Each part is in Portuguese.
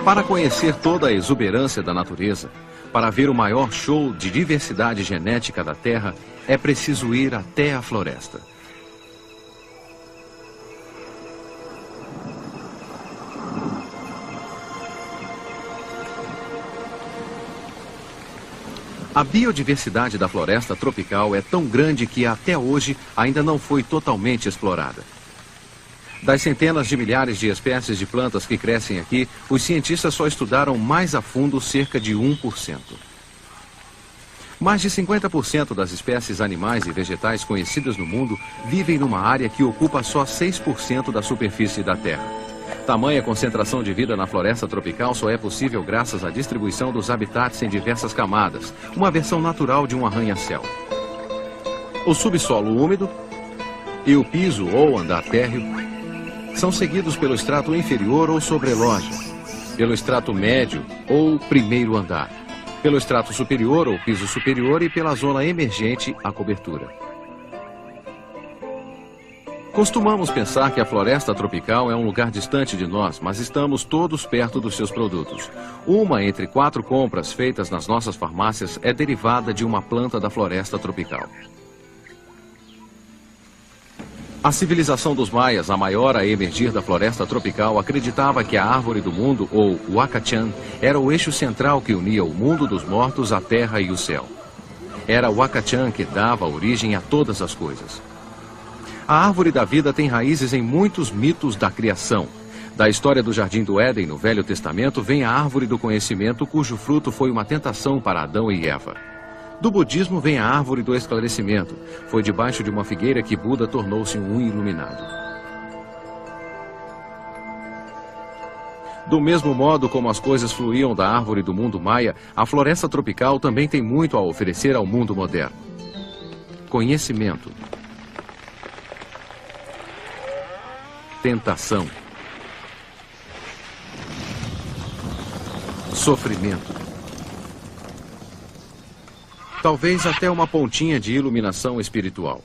Para conhecer toda a exuberância da natureza, para ver o maior show de diversidade genética da Terra, é preciso ir até a floresta. A biodiversidade da floresta tropical é tão grande que até hoje ainda não foi totalmente explorada. Das centenas de milhares de espécies de plantas que crescem aqui, os cientistas só estudaram mais a fundo cerca de 1%. Mais de 50% das espécies animais e vegetais conhecidas no mundo vivem numa área que ocupa só 6% da superfície da Terra. Tamanha concentração de vida na floresta tropical só é possível graças à distribuição dos habitats em diversas camadas, uma versão natural de um arranha-céu. O subsolo úmido e o piso ou andar térreo são seguidos pelo estrato inferior ou sobreloja, pelo estrato médio ou primeiro andar, pelo estrato superior ou piso superior e pela zona emergente, a cobertura. Costumamos pensar que a floresta tropical é um lugar distante de nós, mas estamos todos perto dos seus produtos. Uma entre 4 compras feitas nas nossas farmácias é derivada de uma planta da floresta tropical. A civilização dos maias, a maior a emergir da floresta tropical, acreditava que a árvore do mundo, ou Huacachan, era o eixo central que unia o mundo dos mortos, a terra e o céu. Era o Huacachan que dava origem a todas as coisas. A árvore da vida tem raízes em muitos mitos da criação. Da história do Jardim do Éden, no Velho Testamento, vem a árvore do conhecimento, cujo fruto foi uma tentação para Adão e Eva. Do budismo vem a árvore do esclarecimento. Foi debaixo de uma figueira que Buda tornou-se um iluminado. Do mesmo modo como as coisas fluíam da árvore do mundo maia, a floresta tropical também tem muito a oferecer ao mundo moderno. Conhecimento. Tentação. Sofrimento. Talvez até uma pontinha de iluminação espiritual.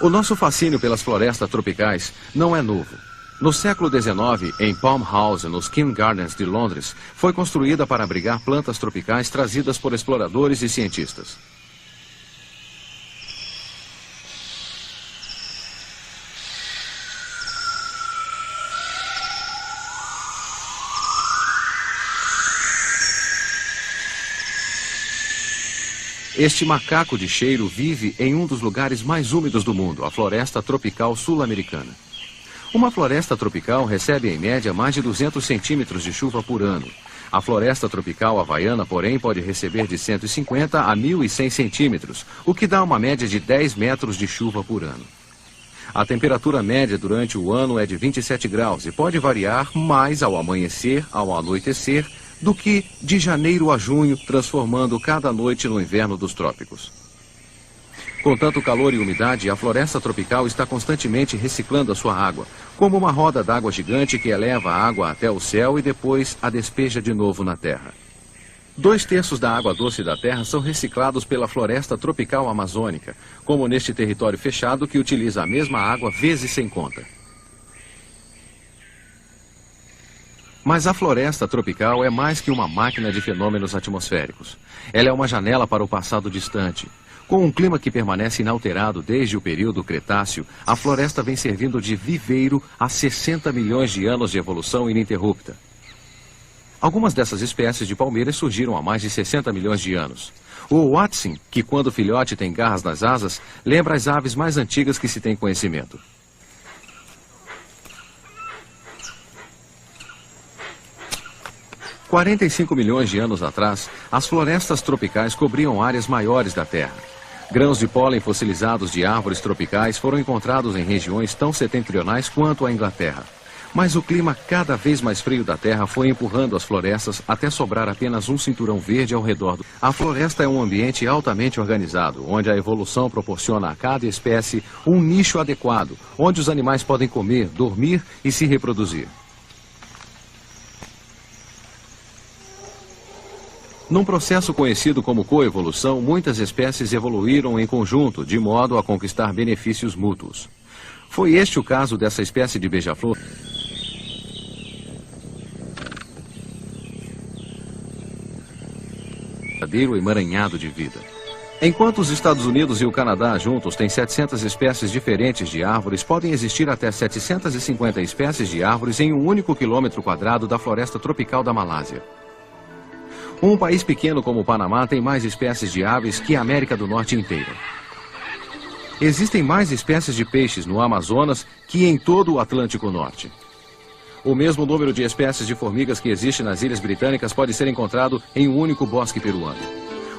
O nosso fascínio pelas florestas tropicais não é novo. No século XIX, em Palm House, nos Kew Gardens de Londres, foi construída para abrigar plantas tropicais trazidas por exploradores e cientistas. Este macaco de cheiro vive em um dos lugares mais úmidos do mundo, a floresta tropical sul-americana. Uma floresta tropical recebe, em média, mais de 200 centímetros de chuva por ano. A floresta tropical havaiana, porém, pode receber de 150 a 1.100 centímetros, o que dá uma média de 10 metros de chuva por ano. A temperatura média durante o ano é de 27 graus e pode variar mais ao amanhecer, ao anoitecer, do que de janeiro a junho, transformando cada noite no inverno dos trópicos. Com tanto calor e umidade, a floresta tropical está constantemente reciclando a sua água, como uma roda d'água gigante que eleva a água até o céu e depois a despeja de novo na terra. 2/3 da água doce da terra são reciclados pela floresta tropical amazônica, como neste território fechado que utiliza a mesma água vezes sem conta. Mas a floresta tropical é mais que uma máquina de fenômenos atmosféricos. Ela é uma janela para o passado distante. Com um clima que permanece inalterado desde o período Cretáceo, a floresta vem servindo de viveiro há 60 milhões de anos de evolução ininterrupta. Algumas dessas espécies de palmeiras surgiram há mais de 60 milhões de anos. O Watson, que quando filhote tem garras nas asas, lembra as aves mais antigas que se tem conhecimento. 45 milhões de anos atrás, as florestas tropicais cobriam áreas maiores da Terra. Grãos de pólen fossilizados de árvores tropicais foram encontrados em regiões tão setentrionais quanto a Inglaterra. Mas o clima cada vez mais frio da Terra foi empurrando as florestas até sobrar apenas um cinturão verde ao redor. A floresta é um ambiente altamente organizado, onde a evolução proporciona a cada espécie um nicho adequado, onde os animais podem comer, dormir e se reproduzir. Num processo conhecido como coevolução, muitas espécies evoluíram em conjunto, de modo a conquistar benefícios mútuos. Foi este o caso dessa espécie de beija-flor. Verdadeiro emaranhado de vida. Enquanto os Estados Unidos e o Canadá juntos têm 700 espécies diferentes de árvores, podem existir até 750 espécies de árvores em um único quilômetro quadrado da floresta tropical da Malásia. Um país pequeno como o Panamá tem mais espécies de aves que a América do Norte inteira. Existem mais espécies de peixes no Amazonas que em todo o Atlântico Norte. O mesmo número de espécies de formigas que existe nas Ilhas Britânicas pode ser encontrado em um único bosque peruano.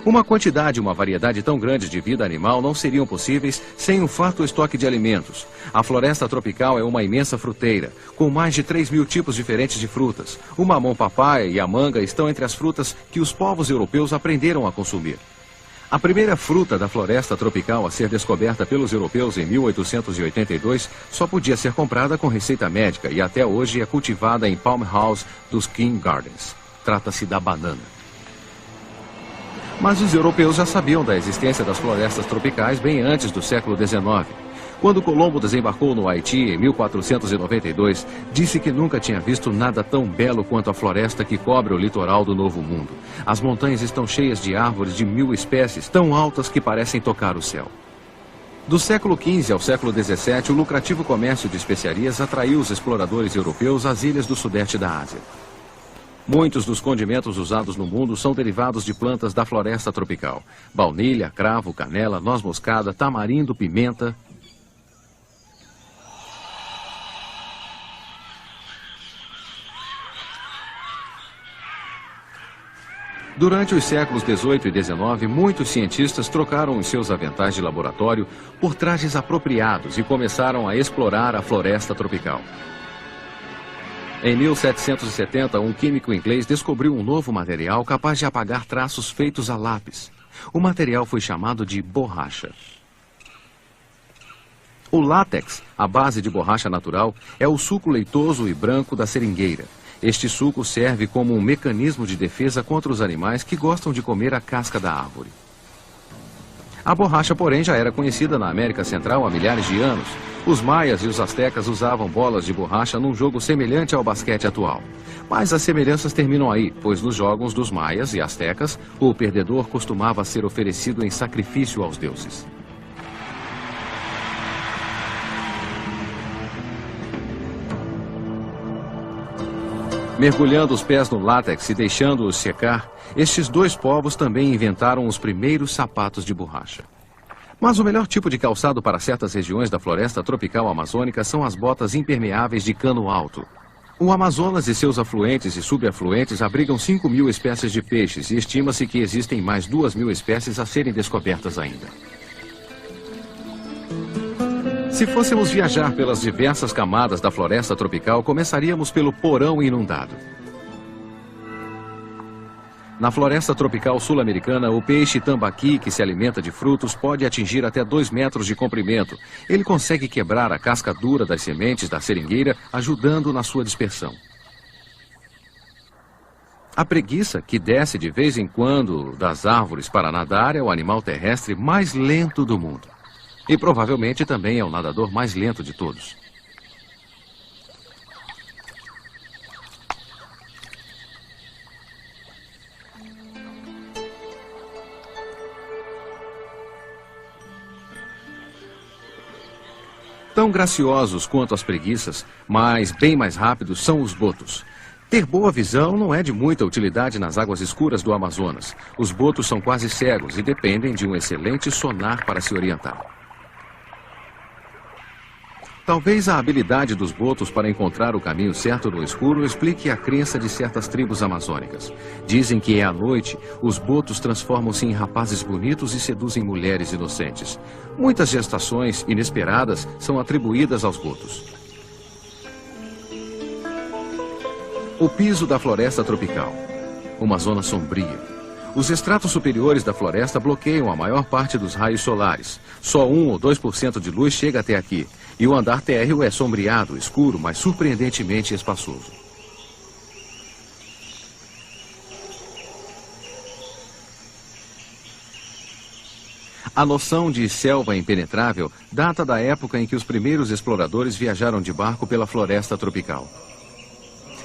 Uma quantidade e uma variedade tão grande de vida animal não seriam possíveis sem um farto estoque de alimentos. A floresta tropical é uma imensa fruteira, com mais de 3.000 tipos diferentes de frutas. O mamão papaya e a manga estão entre as frutas que os povos europeus aprenderam a consumir. A primeira fruta da floresta tropical a ser descoberta pelos europeus em 1882 só podia ser comprada com receita médica e até hoje é cultivada em Palm House dos King Gardens. Trata-se da banana. Mas os europeus já sabiam da existência das florestas tropicais bem antes do século XIX. Quando Colombo desembarcou no Haiti em 1492, disse que nunca tinha visto nada tão belo quanto a floresta que cobre o litoral do Novo Mundo. As montanhas estão cheias de árvores de 1000 espécies, tão altas que parecem tocar o céu. Do século XV ao século XVII, o lucrativo comércio de especiarias atraiu os exploradores europeus às ilhas do sudeste da Ásia. Muitos dos condimentos usados no mundo são derivados de plantas da floresta tropical. Baunilha, cravo, canela, noz moscada, tamarindo, pimenta. Durante os séculos XVIII e XIX, muitos cientistas trocaram os seus aventais de laboratório por trajes apropriados e começaram a explorar a floresta tropical. Em 1770, um químico inglês descobriu um novo material capaz de apagar traços feitos a lápis. O material foi chamado de borracha. O látex, a base de borracha natural, é o suco leitoso e branco da seringueira. Este suco serve como um mecanismo de defesa contra os animais que gostam de comer a casca da árvore. A borracha, porém, já era conhecida na América Central há milhares de anos. Os maias e os astecas usavam bolas de borracha num jogo semelhante ao basquete atual. Mas as semelhanças terminam aí, pois nos jogos dos maias e astecas, o perdedor costumava ser oferecido em sacrifício aos deuses. Mergulhando os pés no látex e deixando-os secar, estes dois povos também inventaram os primeiros sapatos de borracha. Mas o melhor tipo de calçado para certas regiões da floresta tropical amazônica são as botas impermeáveis de cano alto. O Amazonas e seus afluentes e subafluentes abrigam 5.000 espécies de peixes e estima-se que existem mais 2.000 espécies a serem descobertas ainda. Se fôssemos viajar pelas diversas camadas da floresta tropical, começaríamos pelo porão inundado. Na floresta tropical sul-americana, o peixe tambaqui, que se alimenta de frutos, pode atingir até 2 metros de comprimento. Ele consegue quebrar a casca dura das sementes da seringueira, ajudando na sua dispersão. A preguiça, que desce de vez em quando das árvores para nadar, é o animal terrestre mais lento do mundo. E provavelmente também é o nadador mais lento de todos. Tão graciosos quanto as preguiças, mas bem mais rápidos, são os botos. Ter boa visão não é de muita utilidade nas águas escuras do Amazonas. Os botos são quase cegos e dependem de um excelente sonar para se orientar. Talvez a habilidade dos botos para encontrar o caminho certo no escuro explique a crença de certas tribos amazônicas. Dizem que à noite, os botos transformam-se em rapazes bonitos e seduzem mulheres inocentes. Muitas gestações inesperadas são atribuídas aos botos. O piso da floresta tropical. Uma zona sombria. Os estratos superiores da floresta bloqueiam a maior parte dos raios solares. Só 1 ou 2% de luz chega até aqui. E o andar térreo é sombreado, escuro, mas surpreendentemente espaçoso. A noção de selva impenetrável data da época em que os primeiros exploradores viajaram de barco pela floresta tropical.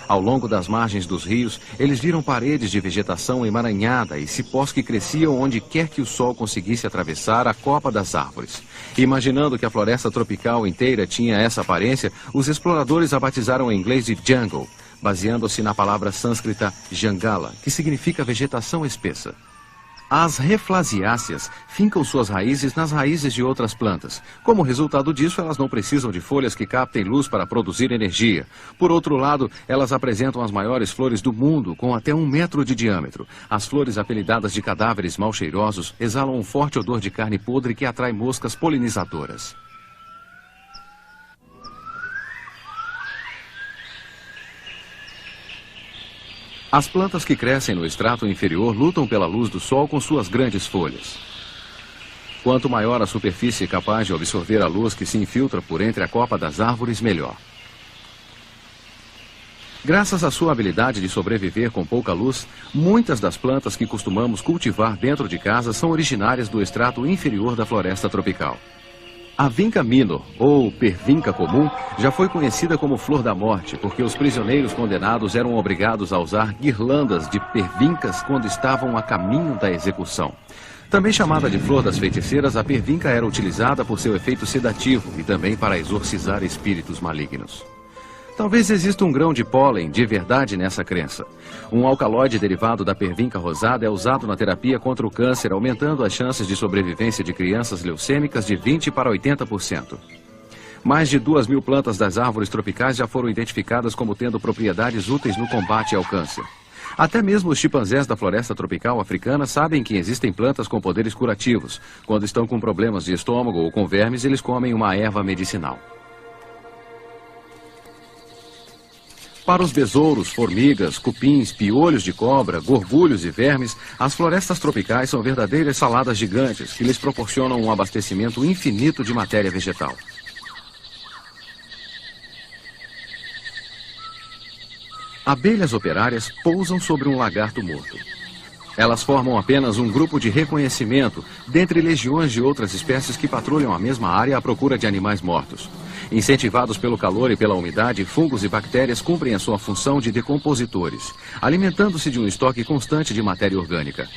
Ao longo das margens dos rios, eles viram paredes de vegetação emaranhada e cipós que cresciam onde quer que o sol conseguisse atravessar a copa das árvores. Imaginando que a floresta tropical inteira tinha essa aparência, os exploradores a batizaram em inglês de jungle, baseando-se na palavra sânscrita jangala, que significa vegetação espessa. As reflasiáceas fincam suas raízes nas raízes de outras plantas. Como resultado disso, elas não precisam de folhas que captem luz para produzir energia. Por outro lado, elas apresentam as maiores flores do mundo, com até 1 metro de diâmetro. As flores, apelidadas de cadáveres mal cheirosos, exalam um forte odor de carne podre que atrai moscas polinizadoras. As plantas que crescem no estrato inferior lutam pela luz do sol com suas grandes folhas. Quanto maior a superfície capaz de absorver a luz que se infiltra por entre a copa das árvores, melhor. Graças à sua habilidade de sobreviver com pouca luz, muitas das plantas que costumamos cultivar dentro de casa são originárias do estrato inferior da floresta tropical. A vinca minor, ou pervinca comum, já foi conhecida como flor da morte, porque os prisioneiros condenados eram obrigados a usar guirlandas de pervincas quando estavam a caminho da execução. Também chamada de flor das feiticeiras, a pervinca era utilizada por seu efeito sedativo e também para exorcizar espíritos malignos. Talvez exista um grão de pólen de verdade nessa crença. Um alcaloide derivado da pervinca rosada é usado na terapia contra o câncer, aumentando as chances de sobrevivência de crianças leucêmicas de 20% para 80%. Mais de 2.000 plantas das árvores tropicais já foram identificadas como tendo propriedades úteis no combate ao câncer. Até mesmo os chimpanzés da floresta tropical africana sabem que existem plantas com poderes curativos. Quando estão com problemas de estômago ou com vermes, eles comem uma erva medicinal. Para os besouros, formigas, cupins, piolhos de cobra, gorgulhos e vermes, as florestas tropicais são verdadeiras saladas gigantes que lhes proporcionam um abastecimento infinito de matéria vegetal. Abelhas operárias pousam sobre um lagarto morto. Elas formam apenas um grupo de reconhecimento dentre legiões de outras espécies que patrulham a mesma área à procura de animais mortos. Incentivados pelo calor e pela umidade, fungos e bactérias cumprem a sua função de decompositores, alimentando-se de um estoque constante de matéria orgânica.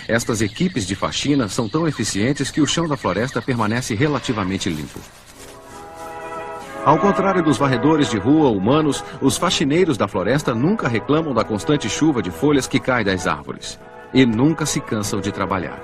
Estas equipes de faxina são tão eficientes que o chão da floresta permanece relativamente limpo. Ao contrário dos varredores de rua humanos, os faxineiros da floresta nunca reclamam da constante chuva de folhas que cai das árvores. E nunca se cansam de trabalhar.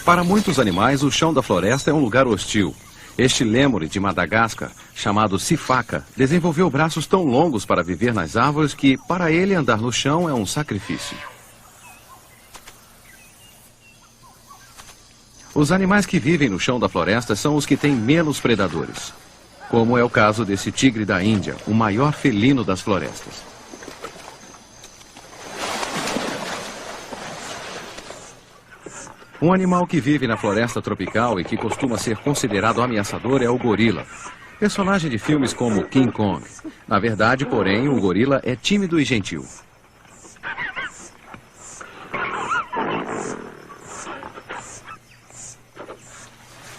Para muitos animais, o chão da floresta é um lugar hostil. Este lêmure de Madagascar, chamado sifaca, desenvolveu braços tão longos para viver nas árvores que, para ele, andar no chão é um sacrifício. Os animais que vivem no chão da floresta são os que têm menos predadores, como é o caso desse tigre da Índia, o maior felino das florestas. Um animal que vive na floresta tropical e que costuma ser considerado ameaçador é o gorila, personagem de filmes como King Kong. Na verdade, porém, o gorila é tímido e gentil.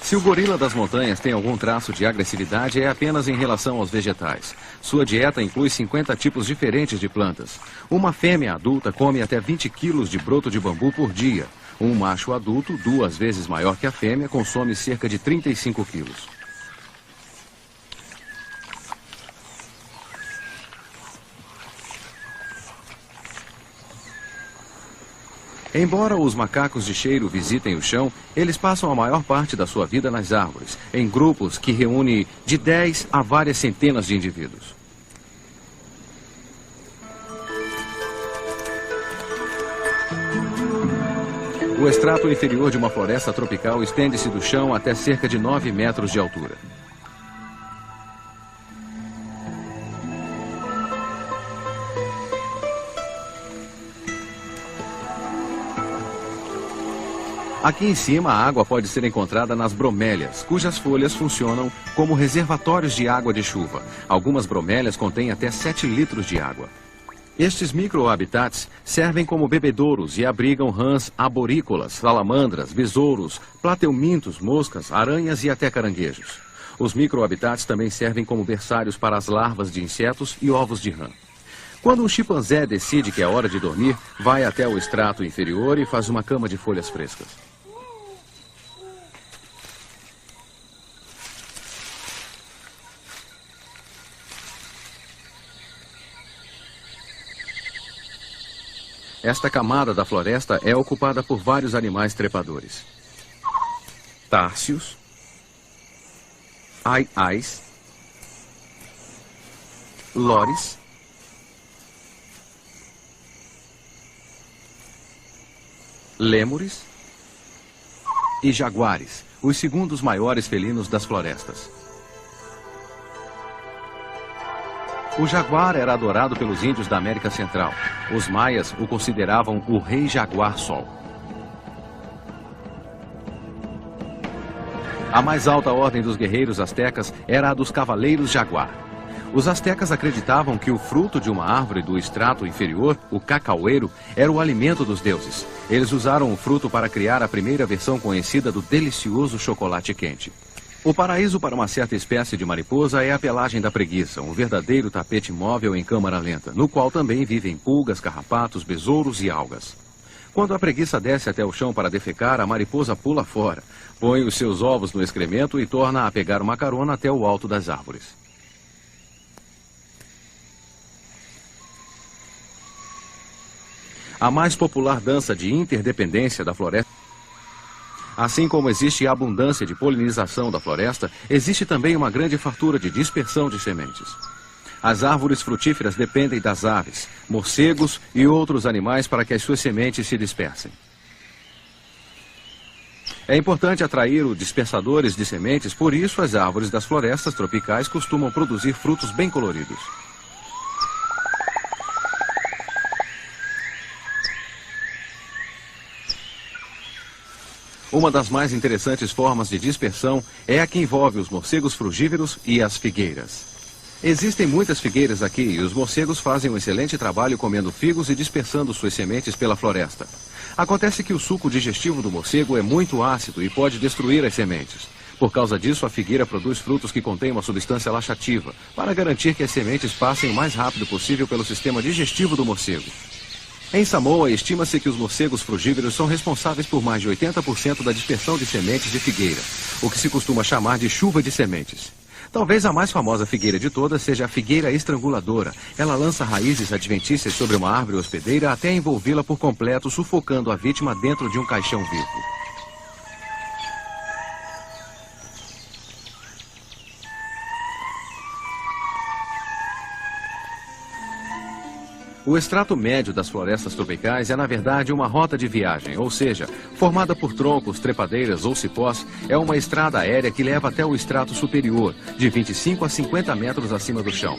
Se o gorila das montanhas tem algum traço de agressividade, é apenas em relação aos vegetais. Sua dieta inclui 50 tipos diferentes de plantas. Uma fêmea adulta come até 20 quilos de broto de bambu por dia. Um macho adulto, 2 vezes maior que a fêmea, consome cerca de 35 quilos. Embora os macacos de cheiro visitem o chão, eles passam a maior parte da sua vida nas árvores, em grupos que reúnem de 10 a várias centenas de indivíduos. O extrato inferior de uma floresta tropical estende-se do chão até cerca de 9 metros de altura. Aqui em cima, a água pode ser encontrada nas bromélias, cujas folhas funcionam como reservatórios de água de chuva. Algumas bromélias contêm até 7 litros de água. Estes microhabitats servem como bebedouros e abrigam rãs arborícolas, salamandras, besouros, plateumintos, moscas, aranhas e até caranguejos. Os microhabitats também servem como berçários para as larvas de insetos e ovos de rã. Quando um chimpanzé decide que é hora de dormir, vai até o estrato inferior e faz uma cama de folhas frescas. Esta camada da floresta é ocupada por vários animais trepadores. Társios, ai-ais, lores, lêmures e jaguares, os segundos maiores felinos das florestas. O jaguar era adorado pelos índios da América Central. Os maias o consideravam o rei jaguar-sol. A mais alta ordem dos guerreiros astecas era a dos cavaleiros jaguar. Os astecas acreditavam que o fruto de uma árvore do estrato inferior, o cacaueiro, era o alimento dos deuses. Eles usaram o fruto para criar a primeira versão conhecida do delicioso chocolate quente. O paraíso para uma certa espécie de mariposa é a pelagem da preguiça, um verdadeiro tapete móvel em câmara lenta, no qual também vivem pulgas, carrapatos, besouros e algas. Quando a preguiça desce até o chão para defecar, a mariposa pula fora, põe os seus ovos no excremento e torna a pegar uma carona até o alto das árvores. A mais popular dança de interdependência da floresta. Assim como existe abundância de polinização da floresta, existe também uma grande fartura de dispersão de sementes. As árvores frutíferas dependem das aves, morcegos e outros animais para que as suas sementes se dispersem. É importante atrair os dispersadores de sementes, por isso as árvores das florestas tropicais costumam produzir frutos bem coloridos. Uma das mais interessantes formas de dispersão é a que envolve os morcegos frugívoros e as figueiras. Existem muitas figueiras aqui e os morcegos fazem um excelente trabalho comendo figos e dispersando suas sementes pela floresta. Acontece que o suco digestivo do morcego é muito ácido e pode destruir as sementes. Por causa disso, a figueira produz frutos que contêm uma substância laxativa, para garantir que as sementes passem o mais rápido possível pelo sistema digestivo do morcego. Em Samoa, estima-se que os morcegos frugívoros são responsáveis por mais de 80% da dispersão de sementes de figueira, o que se costuma chamar de chuva de sementes. Talvez a mais famosa figueira de todas seja a figueira estranguladora. Ela lança raízes adventícias sobre uma árvore hospedeira até envolvê-la por completo, sufocando a vítima dentro de um caixão vivo. O extrato médio das florestas tropicais é, na verdade, uma rota de viagem, ou seja, formada por troncos, trepadeiras ou cipós, é uma estrada aérea que leva até o extrato superior, de 25 a 50 metros acima do chão.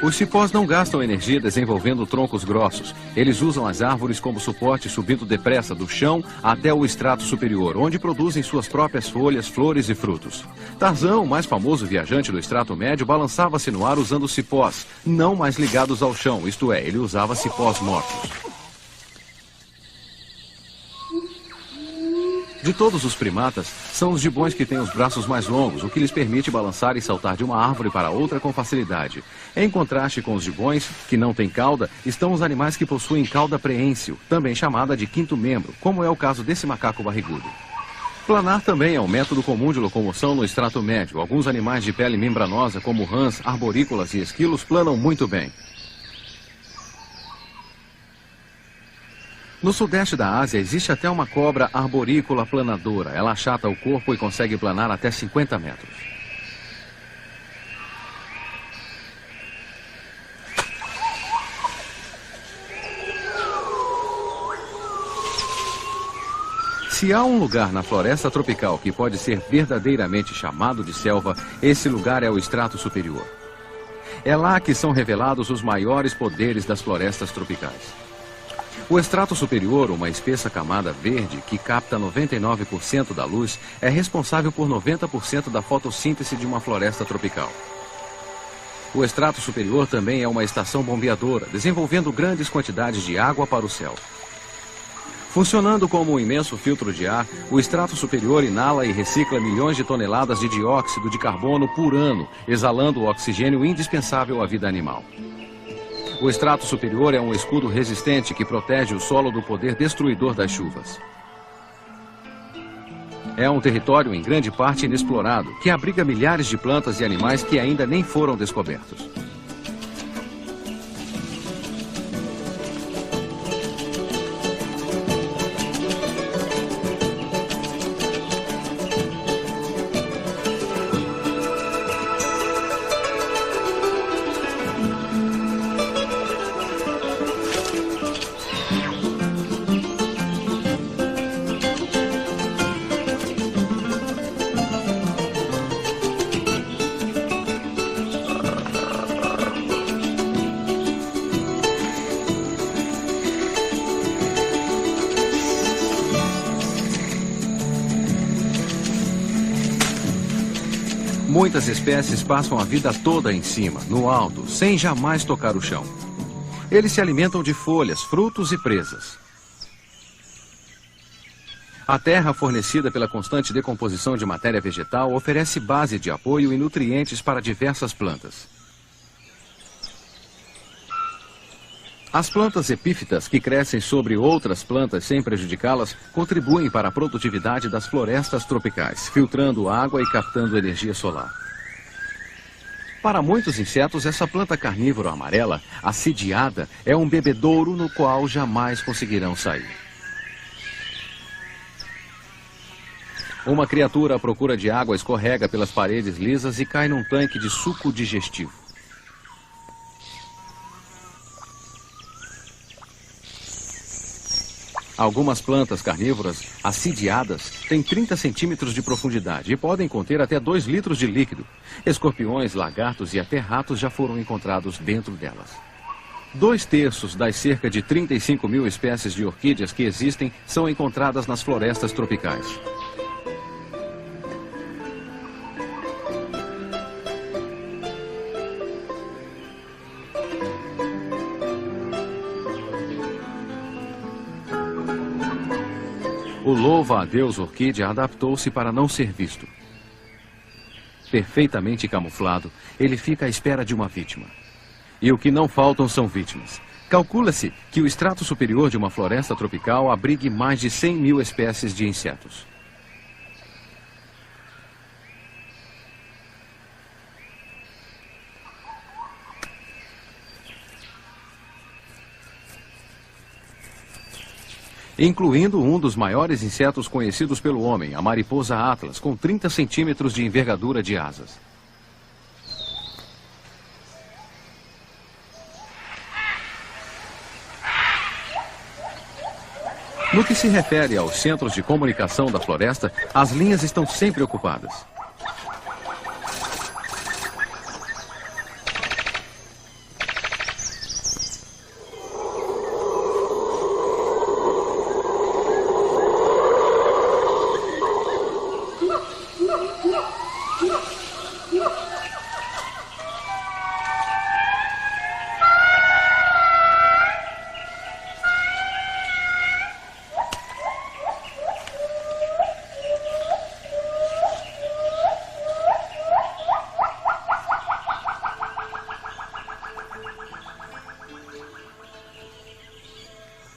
Os cipós não gastam energia desenvolvendo troncos grossos. Eles usam as árvores como suporte subindo depressa do chão até o extrato superior, onde produzem suas próprias folhas, flores e frutos. Tarzan, o mais famoso viajante do extrato médio, balançava-se no ar usando cipós, não mais ligados ao chão, isto é, ele usava cipós mortos. De todos os primatas, são os gibões que têm os braços mais longos, o que lhes permite balançar e saltar de uma árvore para outra com facilidade. Em contraste com os gibões, que não têm cauda, estão os animais que possuem cauda preênsil, também chamada de quinto membro, como é o caso desse macaco barrigudo. Planar também é um método comum de locomoção no extrato médio. Alguns animais de pele membranosa, como rãs, arborícolas e esquilos, planam muito bem. No sudeste da Ásia existe até uma cobra arborícola planadora. Ela achata o corpo e consegue planar até 50 metros. Se há um lugar na floresta tropical que pode ser verdadeiramente chamado de selva, esse lugar é o extrato superior. É lá que são revelados os maiores poderes das florestas tropicais. O estrato superior, uma espessa camada verde que capta 99% da luz, é responsável por 90% da fotossíntese de uma floresta tropical. O estrato superior também é uma estação bombeadora, desenvolvendo grandes quantidades de água para o céu. Funcionando como um imenso filtro de ar, o estrato superior inala e recicla milhões de toneladas de dióxido de carbono por ano, exalando o oxigênio indispensável à vida animal. O estrato superior é um escudo resistente que protege o solo do poder destruidor das chuvas. É um território em grande parte inexplorado, que abriga milhares de plantas e animais que ainda nem foram descobertos. Muitas espécies passam a vida toda em cima, no alto, sem jamais tocar o chão. Eles se alimentam de folhas, frutos e presas. A terra fornecida pela constante decomposição de matéria vegetal oferece base de apoio e nutrientes para diversas plantas. As plantas epífitas, que crescem sobre outras plantas sem prejudicá-las, contribuem para a produtividade das florestas tropicais, filtrando água e captando energia solar. Para muitos insetos, essa planta carnívora amarela, assediada, é um bebedouro no qual jamais conseguirão sair. Uma criatura à procura de água escorrega pelas paredes lisas e cai num tanque de suco digestivo. Algumas plantas carnívoras assediadas têm 30 centímetros de profundidade e podem conter até 2 litros de líquido. Escorpiões, lagartos e até ratos já foram encontrados dentro delas. 2/3 das cerca de 35 mil espécies de orquídeas que existem são encontradas nas florestas tropicais. O louva-a-Deus orquídea adaptou-se para não ser visto. Perfeitamente camuflado, ele fica à espera de uma vítima. E o que não faltam são vítimas. Calcula-se que o estrato superior de uma floresta tropical abrigue mais de 100 mil espécies de insetos. Incluindo um dos maiores insetos conhecidos pelo homem, a mariposa atlas, com 30 centímetros de envergadura de asas. No que se refere aos centros de comunicação da floresta, as linhas estão sempre ocupadas.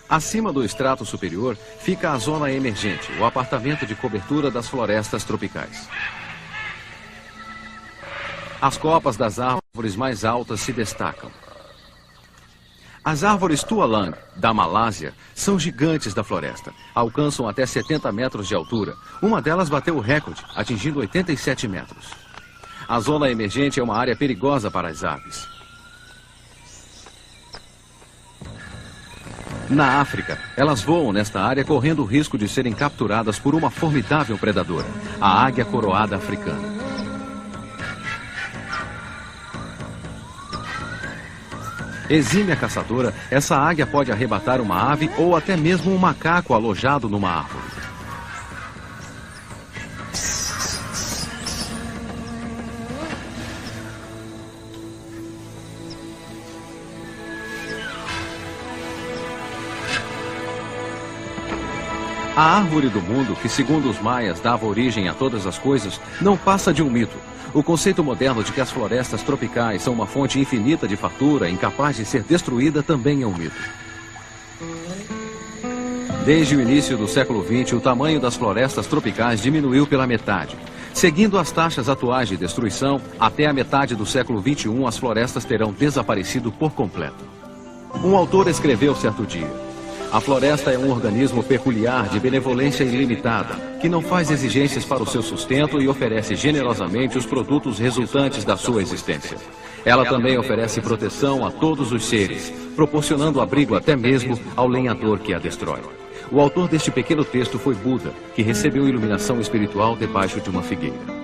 Acima do estrato superior fica a zona emergente, o apartamento de cobertura das florestas tropicais. As copas das árvores mais altas se destacam. As árvores tualang, da Malásia, são gigantes da floresta. Alcançam até 70 metros de altura. Uma delas bateu o recorde, atingindo 87 metros. A zona emergente é uma área perigosa para as aves. Na África, elas voam nesta área correndo o risco de serem capturadas por uma formidável predadora, a águia coroada africana. Exímia caçadora, essa águia pode arrebatar uma ave ou até mesmo um macaco alojado numa árvore. A árvore do mundo, que segundo os maias dava origem a todas as coisas, não passa de um mito. O conceito moderno de que as florestas tropicais são uma fonte infinita de fartura, incapaz de ser destruída, também é um mito. Desde o início do século XX, o tamanho das florestas tropicais diminuiu pela metade. Seguindo as taxas atuais de destruição, até a metade do século XXI, as florestas terão desaparecido por completo. Um autor escreveu certo dia: a floresta é um organismo peculiar de benevolência ilimitada, que não faz exigências para o seu sustento e oferece generosamente os produtos resultantes da sua existência. Ela também oferece proteção a todos os seres, proporcionando abrigo até mesmo ao lenhador que a destrói. O autor deste pequeno texto foi Buda, que recebeu iluminação espiritual debaixo de uma figueira.